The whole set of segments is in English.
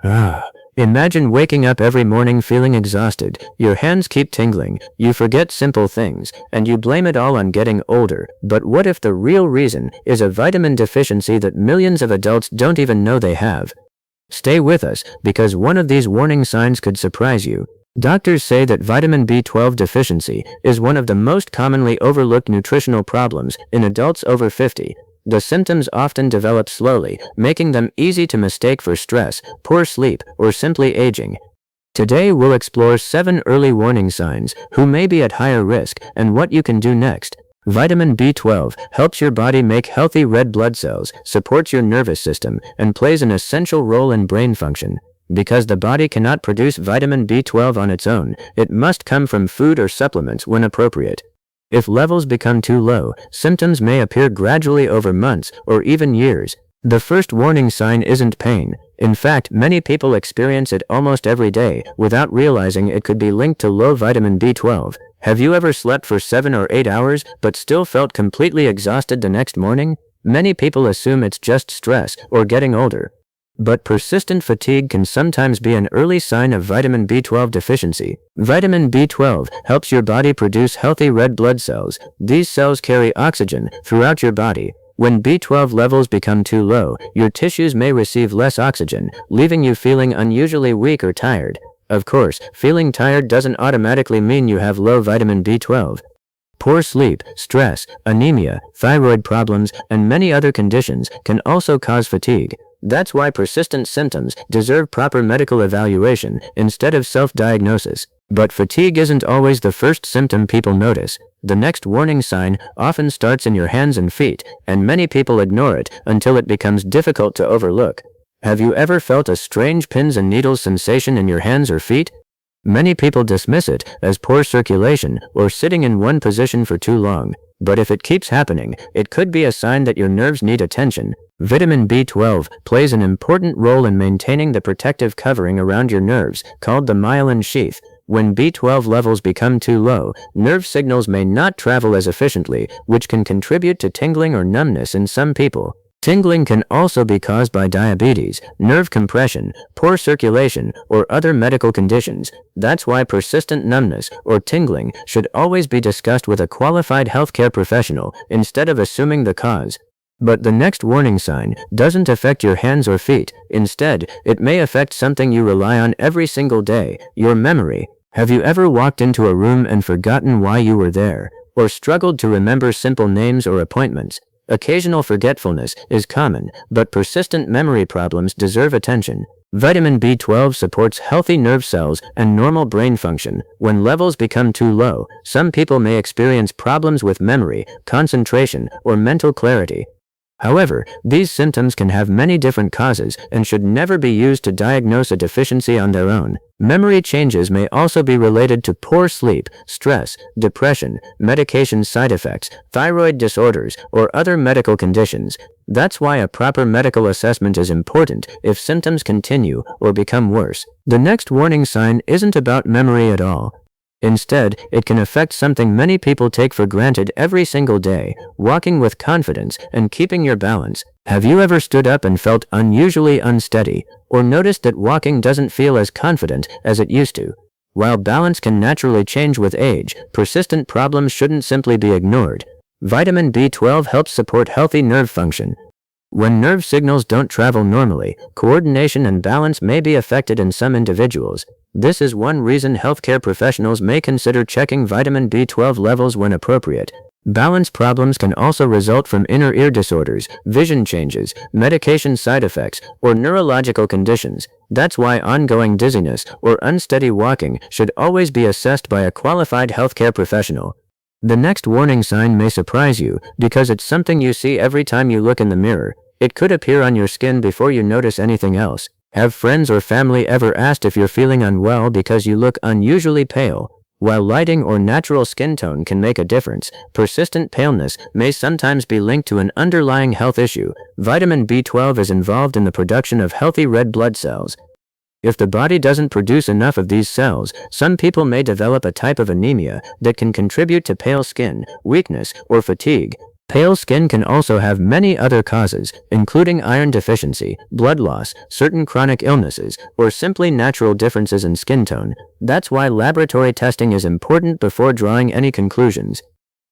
Ah, imagine waking up every morning feeling exhausted, your hands keep tingling, you forget simple things, and you blame it all on getting older. But what if the real reason is a vitamin deficiency that millions of adults don't even know they have? Stay with us, because one of these warning signs could surprise you. Doctors say that vitamin B12 deficiency is one of the most commonly overlooked nutritional problems in adults over 50. The symptoms often develop slowly, making them easy to mistake for stress, poor sleep, or simply aging. Today we'll explore 7 early warning signs, who may be at higher risk, and what you can do next. Vitamin B12 helps your body make healthy red blood cells, supports your nervous system, and plays an essential role in brain function. Because the body cannot produce vitamin B12 on its own, it must come from food or supplements when appropriate. If levels become too low, symptoms may appear gradually over months or even years. The first warning sign isn't pain. In fact, many people experience it almost every day without realizing it could be linked to low vitamin B12. Have you ever slept for 7 or 8 hours but still felt completely exhausted the next morning? Many people assume it's just stress or getting older. But persistent fatigue can sometimes be an early sign of vitamin B12 deficiency. Vitamin B12 helps your body produce healthy red blood cells. These cells carry oxygen throughout your body. When B12 levels become too low, your tissues may receive less oxygen, leaving you feeling unusually weak or tired. Of course, feeling tired doesn't automatically mean you have low vitamin B12. Poor sleep, stress, anemia, thyroid problems, and many other conditions can also cause fatigue. That's why persistent symptoms deserve proper medical evaluation instead of self-diagnosis. But fatigue isn't always the first symptom people notice. The next warning sign often starts in your hands and feet, and many people ignore it until it becomes difficult to overlook. Have you ever felt a strange pins and needles sensation in your hands or feet? Many people dismiss it as poor circulation or sitting in one position for too long. But if it keeps happening, it could be a sign that your nerves need attention. Vitamin B12 plays an important role in maintaining the protective covering around your nerves, called the myelin sheath. When B12 levels become too low, nerve signals may not travel as efficiently, which can contribute to tingling or numbness in some people. Tingling can also be caused by diabetes, nerve compression, poor circulation, or other medical conditions. That's why persistent numbness or tingling should always be discussed with a qualified healthcare professional instead of assuming the cause. But the next warning sign doesn't affect your hands or feet. Instead, it may affect something you rely on every single day, your memory. Have you ever walked into a room and forgotten why you were there, or struggled to remember simple names or appointments? Occasional forgetfulness is common, but persistent memory problems deserve attention. Vitamin B12 supports healthy nerve cells and normal brain function. When levels become too low, some people may experience problems with memory, concentration, or mental clarity. However, these symptoms can have many different causes and should never be used to diagnose a deficiency on their own. Memory changes may also be related to poor sleep, stress, depression, medication side effects, thyroid disorders, or other medical conditions. That's why a proper medical assessment is important if symptoms continue or become worse. The next warning sign isn't about memory at all. Instead, it can affect something many people take for granted every single day: walking with confidence and keeping your balance. Have you ever stood up and felt unusually unsteady, or noticed that walking doesn't feel as confident as it used to? While balance can naturally change with age, persistent problems shouldn't simply be ignored. Vitamin B12 helps support healthy nerve function. When nerve signals don't travel normally, coordination and balance may be affected in some individuals. This is one reason healthcare professionals may consider checking vitamin B12 levels when appropriate. Balance problems can also result from inner ear disorders, vision changes, medication side effects, or neurological conditions. That's why ongoing dizziness or unsteady walking should always be assessed by a qualified healthcare professional. The next warning sign may surprise you because it's something you see every time you look in the mirror. It could appear on your skin before you notice anything else. Have friends or family ever asked if you're feeling unwell because you look unusually pale? While lighting or natural skin tone can make a difference, persistent paleness may sometimes be linked to an underlying health issue. Vitamin B12 is involved in the production of healthy red blood cells. If the body doesn't produce enough of these cells, some people may develop a type of anemia that can contribute to pale skin, weakness, or fatigue. Pale skin can also have many other causes, including iron deficiency, blood loss, certain chronic illnesses, or simply natural differences in skin tone. That's why laboratory testing is important before drawing any conclusions.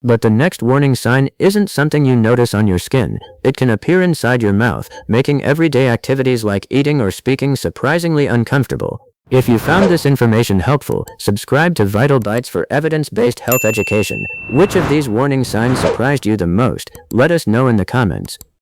But the next warning sign isn't something you notice on your skin. It can appear inside your mouth, making everyday activities like eating or speaking surprisingly uncomfortable. If you found this information helpful, subscribe to VITALBITES for evidence-based health education. Which of these warning signs surprised you the most? Let us know in the comments.